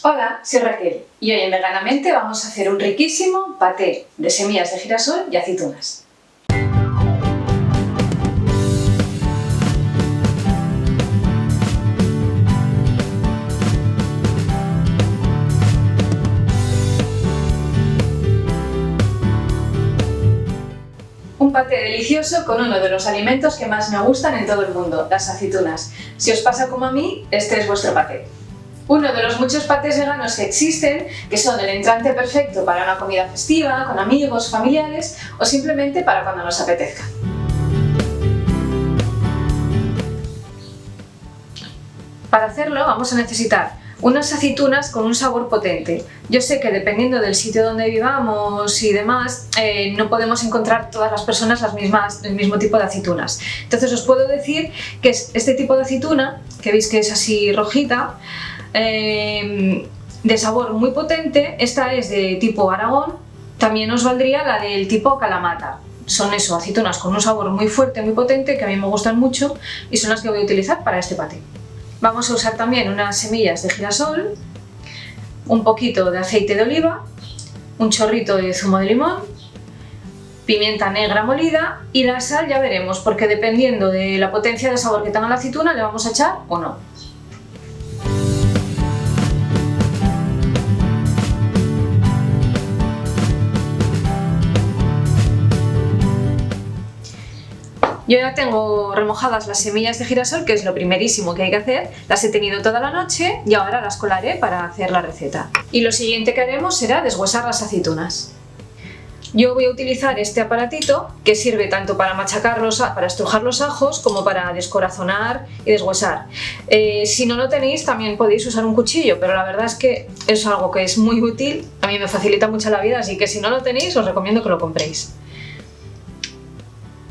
Hola, soy Raquel y hoy en Veganamente vamos a hacer un riquísimo paté de semillas de girasol y aceitunas. Un paté delicioso con uno de los alimentos que más me gustan en todo el mundo, las aceitunas. Si os pasa como a mí, este es vuestro paté. Uno de los muchos patés veganos que existen, que son el entrante perfecto para una comida festiva, con amigos, familiares o simplemente para cuando nos apetezca. Para hacerlo vamos a necesitar unas aceitunas con un sabor potente. Yo sé que dependiendo del sitio donde vivamos y demás, no podemos encontrar todas las personas el mismo tipo de aceitunas. Entonces os puedo decir que es este tipo de aceituna, que veis que es así rojita, de sabor muy potente. Esta es de tipo Aragón. También os valdría la del tipo Kalamata. Son eso, aceitunas con un sabor muy fuerte, muy potente, que a mí me gustan mucho y son las que voy a utilizar para este paté. Vamos a usar también unas semillas de girasol, un poquito de aceite de oliva, un chorrito de zumo de limón, pimienta negra molida y la sal ya veremos, porque dependiendo de la potencia de sabor que tenga la aceituna le vamos a echar o no. Yo ya tengo remojadas las semillas de girasol, que es lo primerísimo que hay que hacer. Las he tenido toda la noche y ahora las colaré para hacer la receta. Y lo siguiente que haremos será deshuesar las aceitunas. Yo voy a utilizar este aparatito que sirve tanto para para estrujar los ajos como para descorazonar y deshuesar. Si no lo tenéis también podéis usar un cuchillo, pero la verdad es que es algo que es muy útil, a mí me facilita mucho la vida, así que si no lo tenéis os recomiendo que lo compréis.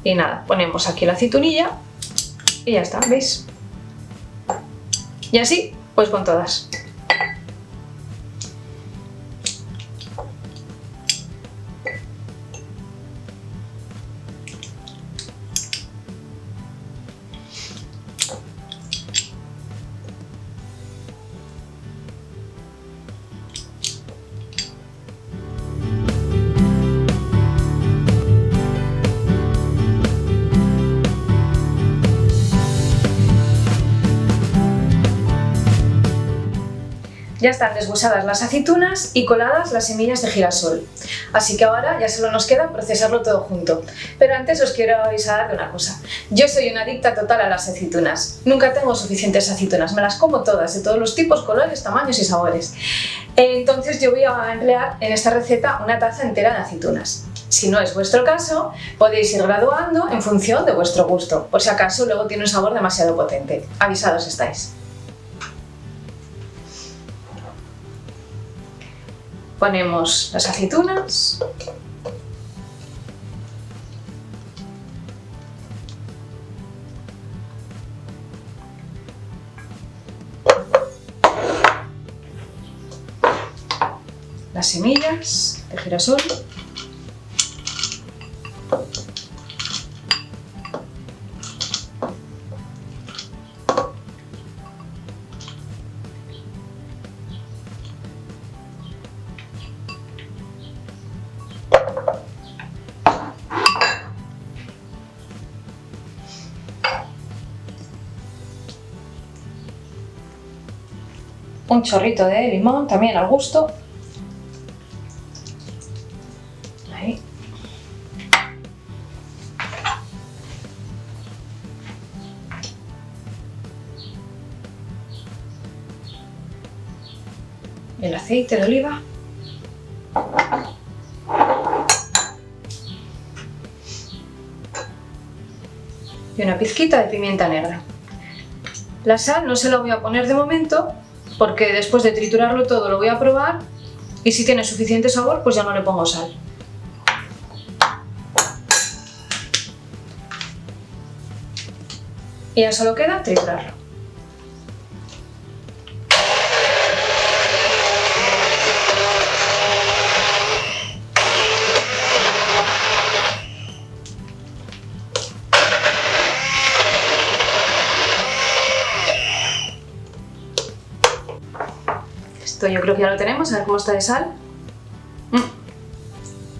Y nada, ponemos aquí la aceitunilla y ya está, ¿veis? Y así, pues con todas. Ya están deshuesadas las aceitunas y coladas las semillas de girasol. Así que ahora ya solo nos queda procesarlo todo junto. Pero antes os quiero avisar de una cosa. Yo soy una adicta total a las aceitunas. Nunca tengo suficientes aceitunas, me las como todas, de todos los tipos, colores, tamaños y sabores. Entonces yo voy a emplear en esta receta una taza entera de aceitunas. Si no es vuestro caso, podéis ir graduando en función de vuestro gusto, por si acaso luego tiene un sabor demasiado potente. Avisados estáis. Ponemos las aceitunas, las semillas de girasol, un chorrito de limón, también al gusto. Ahí. El aceite de oliva. Y una pizquita de pimienta negra. La sal no se la voy a poner de momento, porque después de triturarlo todo lo voy a probar y si tiene suficiente sabor pues ya no le pongo sal. Y ya solo queda triturarlo. Esto yo creo que ya lo tenemos, a ver cómo está de sal.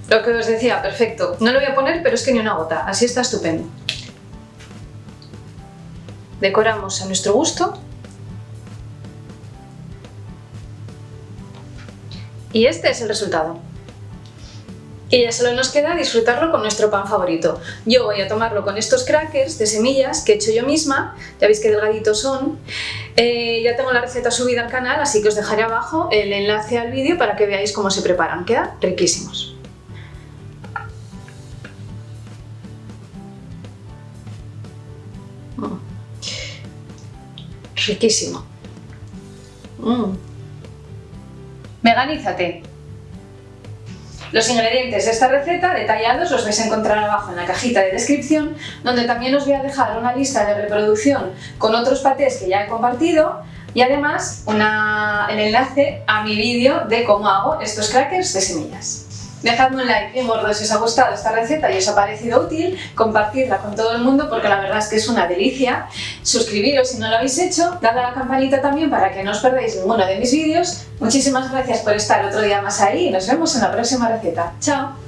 Lo que os decía, perfecto. No lo voy a poner, pero es que ni una gota, así está estupendo. Decoramos a nuestro gusto. Y este es el resultado. Y ya solo nos queda disfrutarlo con nuestro pan favorito. Yo voy a tomarlo con estos crackers de semillas que he hecho yo misma, ya veis qué delgaditos son. Ya tengo la receta subida al canal, así que os dejaré abajo el enlace al vídeo para que veáis cómo se preparan. Quedan riquísimos. Riquísimo. Veganízate. Los ingredientes de esta receta detallados los vais a encontrar abajo en la cajita de descripción, donde también os voy a dejar una lista de reproducción con otros patés que ya he compartido y además el enlace a mi vídeo de cómo hago estos crackers de semillas. Dejadme un like bien gordo si os ha gustado esta receta y os ha parecido útil, compartidla con todo el mundo porque la verdad es que es una delicia. Suscribiros si no lo habéis hecho, dadle a la campanita también para que no os perdáis ninguno de mis vídeos. Muchísimas gracias por estar otro día más ahí y nos vemos en la próxima receta. ¡Chao!